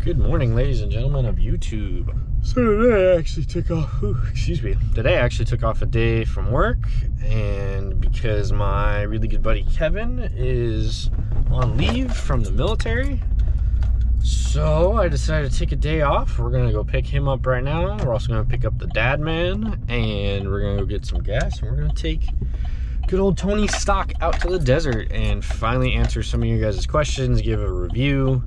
Good morning, ladies and gentlemen of YouTube. So today I actually took off, Today I actually took off a day from work, and because my really good buddy Kevin is on leave from the military, so I decided to take a day off. We're gonna go pick him up right now. We're also gonna pick up the dad man, and we're gonna go get some gas, and we're gonna take good old Tony Stock out to the desert and finally answer some of you guys' questions, give a review,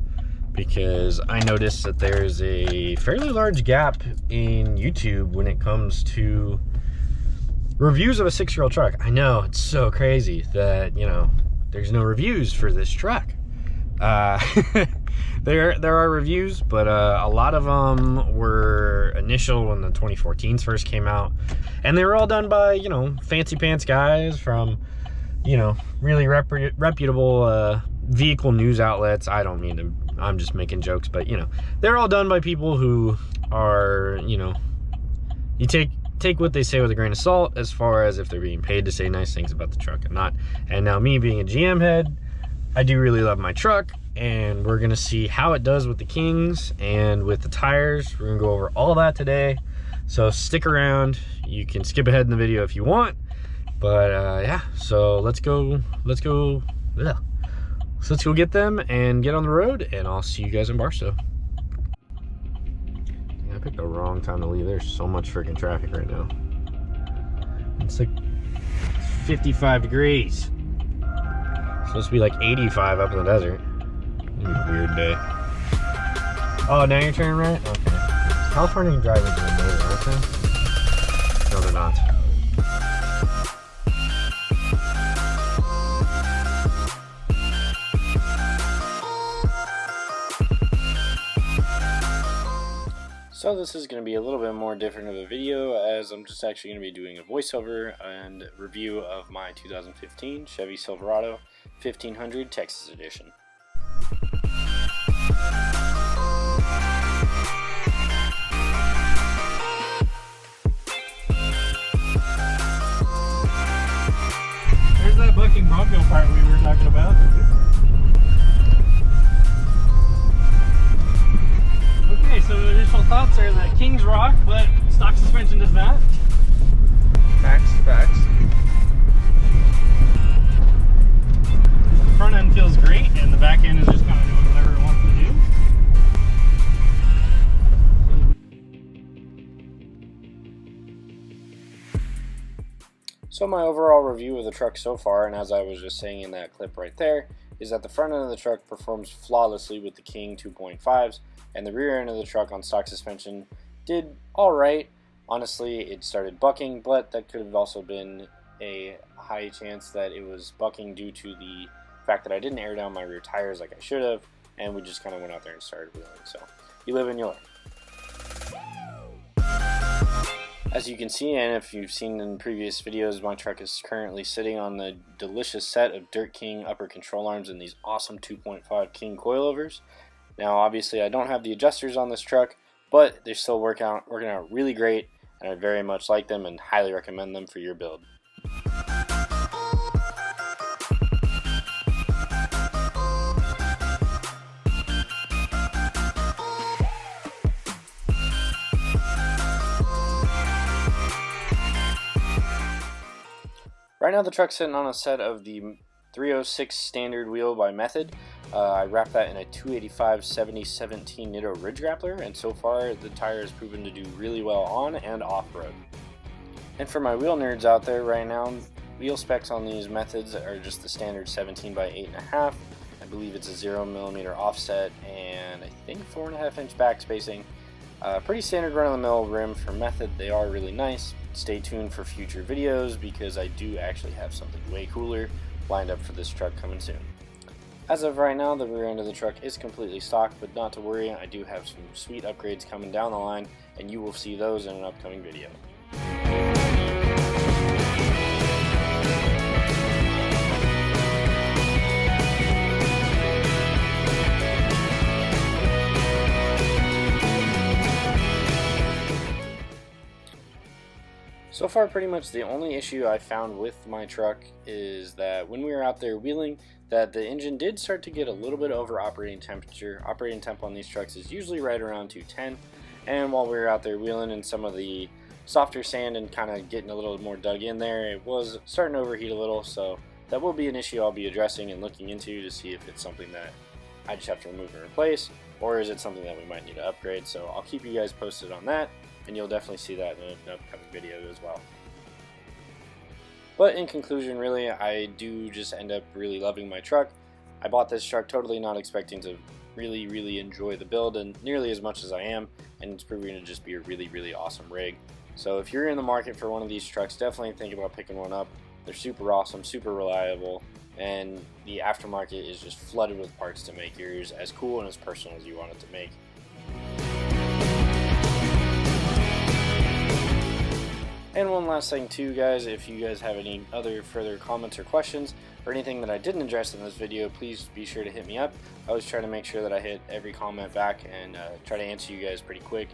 because I noticed that there's a fairly large gap in YouTube when it comes to reviews of a 6-year-old truck. I know, it's so crazy that, there's no reviews for this truck. There are reviews, but a lot of them were initial when the 2014s first came out, and they were all done by, fancy pants guys from, really reputable vehicle news outlets. I'm just making jokes, but they're all done by people who are, you take what they say with a grain of salt as far as if they're being paid to say nice things about the truck and not. And now, me being a GM head, I do really love my truck, and we're gonna see how it does with the Kings and with the tires. We're gonna go over all that today, so stick around. You can skip ahead in the video if you want, but yeah, so let's go get them and get on the road, and I'll see you guys in Barstow. I picked the wrong time to leave. There's so much freaking traffic right now. It's like 55 degrees. It's supposed to be like 85 up in the desert. It's gonna be a weird day. Oh, now you're turning right? Okay. California drivers are amazing, aren't they? No, they're not. So this is going to be a little bit more different of a video, as I'm just actually going to be doing a voiceover and review of my 2015 Chevy Silverado 1500 Texas Edition. There's that bucking bronco part we were talking about. Okay, so the initial thoughts are that Kings rock, but stock suspension does not. Facts. The front end feels great, and the back end is just kind of doing whatever it wants to do. So my overall review of the truck so far, and as I was just saying in that clip right there, is that the front end of the truck performs flawlessly with the King 2.5s, and the rear end of the truck on stock suspension did alright. Honestly, it started bucking, but that could have also been a high chance that it was bucking due to the fact that I didn't air down my rear tires like I should have, and we just kind of went out there and started wheeling. So you live and you learn. As you can see, and if you've seen in previous videos, my truck is currently sitting on the delicious set of Dirt King upper control arms and these awesome 2.5 King coilovers. Now obviously I don't have the adjusters on this truck, but they're still working out really great, and I very much like them and highly recommend them for your build. Right now the truck's sitting on a set of the 306 standard wheel by Method. I wrapped that in a 285/70/17 Nitto Ridge Grappler, and so far the tire has proven to do really well on and off-road. And for my wheel nerds out there right now, wheel specs on these Methods are just the standard 17 by 8.5. I believe it's a 0mm offset and I think 4.5-inch back spacing. Pretty standard run-of-the-mill rim for Method. They are really nice. Stay tuned for future videos because I do actually have something way cooler lined up for this truck coming soon. As of right now, the rear end of the truck is completely stock, but not to worry, I do have some sweet upgrades coming down the line, and you will see those in an upcoming video. So far, pretty much the only issue I found with my truck is that when we were out there wheeling, that the engine did start to get a little bit over operating temperature. Operating temp on these trucks is usually right around 210, and while we were out there wheeling in some of the softer sand and kind of getting a little more dug in there, it was starting to overheat a little. So that will be an issue I'll be addressing and looking into to see if it's something that I just have to remove and replace, or is it something that we might need to upgrade. So I'll keep you guys posted on that, and you'll definitely see that in an upcoming video as well. But in conclusion, really, I do just end up really loving my truck. I bought this truck totally not expecting to really enjoy the build, and nearly as much as I am, and it's proving to just be a really awesome rig. So if you're in the market for one of these trucks, definitely think about picking one up. They're super awesome, super reliable, and the aftermarket is just flooded with parts to make yours as cool and as personal as you want it to make. And one last thing too, guys, if you guys have any other further comments or questions or anything that I didn't address in this video, please be sure to hit me up. I always try to make sure that I hit every comment back and try to answer you guys pretty quick.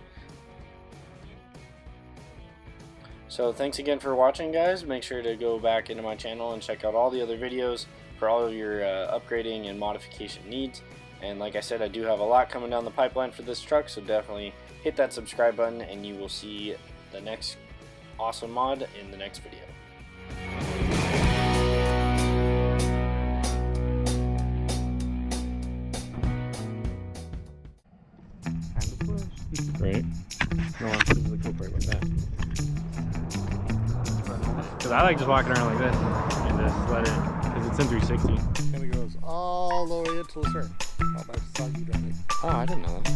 So thanks again for watching, guys. Make sure to go back into my channel and check out all the other videos for all of your upgrading and modification needs. And like I said, I do have a lot coming down the pipeline for this truck, so definitely hit that subscribe button and you will see the next awesome mod in the next video. Right? No, I'm supposed to go for it like that. Because I like just walking around like this and just let it, because it's in 360. And it goes all the way into the turn. Oh, that's the song you don't make. Oh, I didn't know that.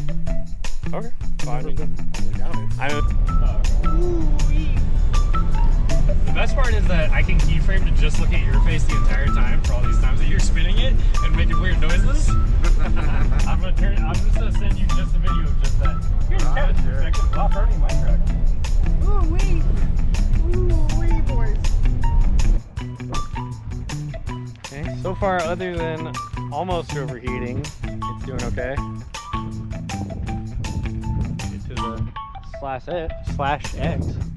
Okay. Well, I mean, down the best part is that I can keyframe to just look at your face the entire time for all these times that you're spinning it and making weird noises. I'm just gonna send you just a video of just that. Here's Kevin's perspective while burning my truck. Ooh wee, boys. Okay, so far, other than almost overheating, it's doing okay. Get to the /X.